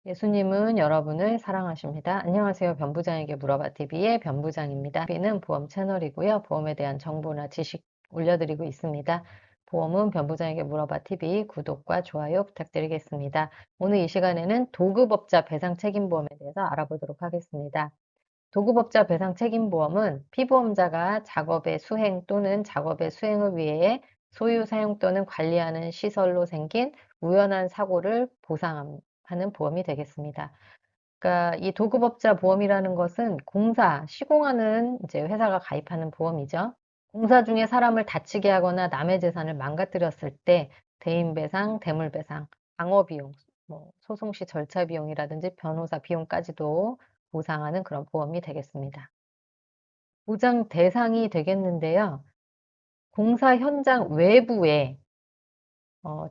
예수님은 여러분을 사랑하십니다. 안녕하세요. 변부장에게 물어봐 TV의 변부장입니다. TV는 보험 채널이고요. 보험에 대한 정보나 지식 올려드리고 있습니다. 보험은 변부장에게 물어봐 TV 구독과 좋아요 부탁드리겠습니다. 오늘 이 시간에는 도급업자 배상 책임보험에 대해서 알아보도록 하겠습니다. 도급업자 배상 책임보험은 피보험자가 작업의 수행 또는 작업의 수행을 위해 소유, 사용 또는 관리하는 시설로 생긴 우연한 사고를 보상하는 보험이 되겠습니다. 그러니까 이 도급업자 보험이라는 것은 시공하는 이제 회사가 가입하는 보험이죠. 공사 중에 사람을 다치게 하거나 남의 재산을 망가뜨렸을 때 대인배상, 대물배상, 방어비용, 소송 시 절차 비용이라든지 변호사 비용까지도 보상하는 그런 보험이 되겠습니다. 보장 대상이 되겠는데요. 공사 현장 외부에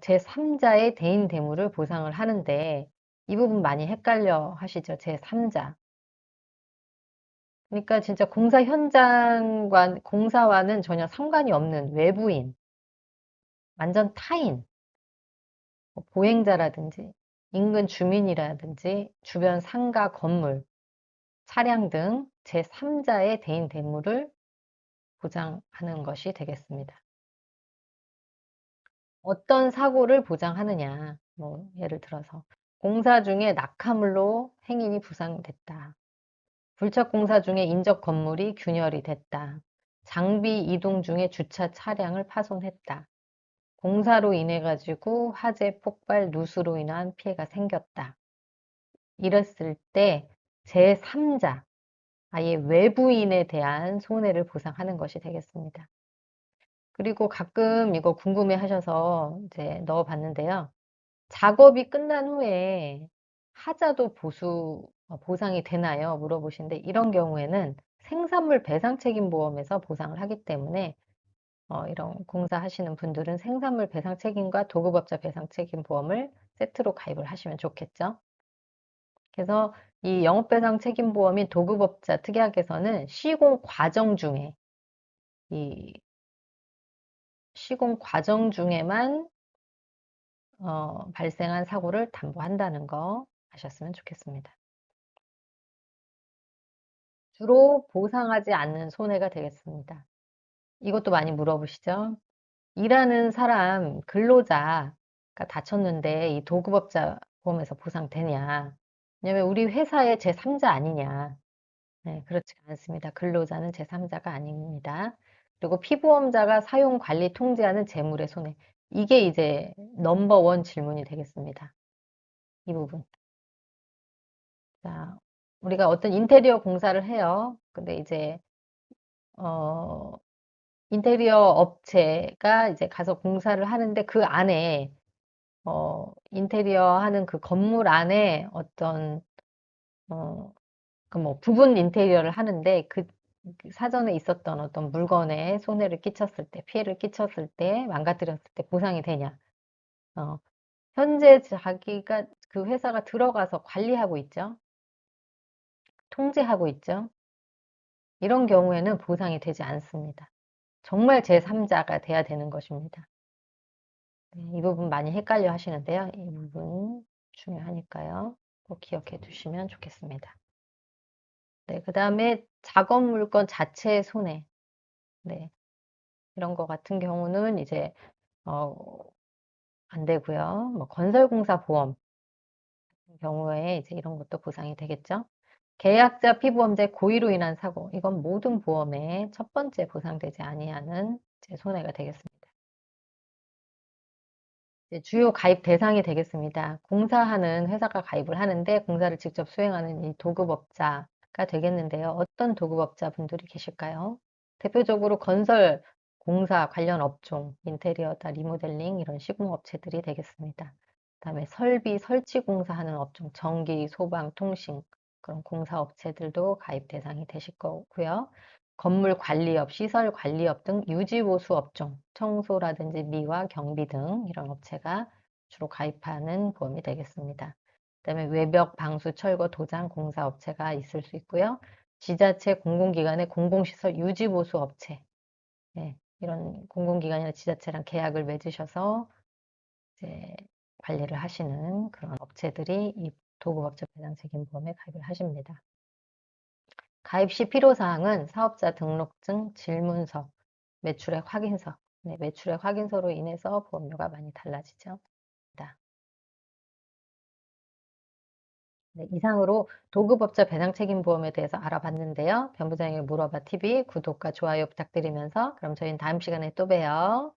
제3자의 대인 대물을 보상을 하는데 이 부분 많이 헷갈려 하시죠. 제3자. 그러니까 진짜 공사와는 전혀 상관이 없는 외부인, 완전 타인, 보행자라든지 인근 주민이라든지 주변 상가 건물, 차량 등 제3자의 대인 대물을 보장하는 것이 되겠습니다. 어떤 사고를 보장하느냐. 예를 들어서 공사 중에 낙하물로 행인이 부상됐다. 불착 공사 중에 인적 건물이 균열이 됐다. 장비 이동 중에 주차 차량을 파손했다. 공사로 인해 가지고 화재, 폭발, 누수로 인한 피해가 생겼다. 이랬을 때 제3자, 아예 외부인에 대한 손해를 보상하는 것이 되겠습니다. 그리고 가끔 이거 궁금해 하셔서 이제 넣어봤는데요. 작업이 끝난 후에 하자도 보상이 되나요? 물어보시는데 이런 경우에는 생산물 배상 책임 보험에서 보상을 하기 때문에 이런 공사하시는 분들은 생산물 배상 책임과 도급업자 배상 책임 보험을 세트로 가입을 하시면 좋겠죠. 그래서 이 영업배상 책임 보험인 도급업자 특약에서는 시공 과정 중에 이 시공 과정 중에만 발생한 사고를 담보한다는 거 아셨으면 좋겠습니다. 주로 보상하지 않는 손해가 되겠습니다. 이것도 많이 물어보시죠? 일하는 사람, 근로자가 다쳤는데 이 도급업자 보험에서 보상되냐? 왜냐면 우리 회사의 제3자 아니냐? 네, 그렇지가 않습니다. 근로자는 제3자가 아닙니다. 그리고 피보험자가 사용, 관리, 통제하는 재물의 손해. 이게 이제 넘버원 질문이 되겠습니다. 이 부분. 자, 우리가 어떤 인테리어 공사를 해요. 근데 이제 어, 인테리어 업체가 이제 가서 공사를 하는데 그 안에 인테리어 하는 그 건물 안에 어떤 어, 부분 인테리어를 하는데 그 사전에 있었던 어떤 물건에 손해를 끼쳤을 때, 피해를 끼쳤을 때, 망가뜨렸을 때 보상이 되냐? 어, 현재 자기가 그 회사가 들어가서 관리하고 있죠. 통제하고 있죠. 이런 경우에는 보상이 되지 않습니다. 정말 제3자가 돼야 되는 것입니다. 네, 이 부분 많이 헷갈려 하시는데요. 이 부분 중요하니까요. 꼭 기억해 두시면 좋겠습니다. 네, 그 다음에 작업 물건 자체의 손해. 네, 이런 거 같은 경우는 이제, 어, 안 되고요. 건설공사 보험 같은 경우에 이제 이런 것도 보상이 되겠죠. 계약자 피보험자의 고의로 인한 사고. 이건 모든 보험의 첫 번째 보상되지 아니하는 이제 손해가 되겠습니다. 이제 주요 가입 대상이 되겠습니다. 공사하는 회사가 가입을 하는데 공사를 직접 수행하는 이 도급업자가 되겠는데요. 어떤 도급업자 분들이 계실까요? 대표적으로 건설, 공사 관련 업종, 인테리어다, 리모델링 이런 시공업체들이 되겠습니다. 그다음에 설비, 설치 공사하는 업종, 전기, 소방, 통신 그런 공사업체들도 가입 대상이 되실 거고요. 건물 관리업, 시설 관리업 등 유지보수 업종, 청소라든지 미화, 경비 등 이런 업체가 주로 가입하는 보험이 되겠습니다. 그다음에 외벽, 방수, 철거, 도장, 공사 업체가 있을 수 있고요. 지자체, 공공기관의 공공시설 유지보수 업체, 네, 이런 공공기관이나 지자체랑 계약을 맺으셔서 이제 관리를 하시는 그런 업체들이 이 도급업체 배당책임보험에 가입을 하십니다. 가입 시 필요사항은 사업자 등록증, 질문서, 매출액 확인서. 네, 매출액 확인서로 인해서 보험료가 많이 달라지죠. 네, 이상으로 도급업자 배당책임보험에 대해서 알아봤는데요. 변부장에게 물어봐 TV 구독과 좋아요 부탁드리면서 그럼 저희는 다음 시간에 또 봬요.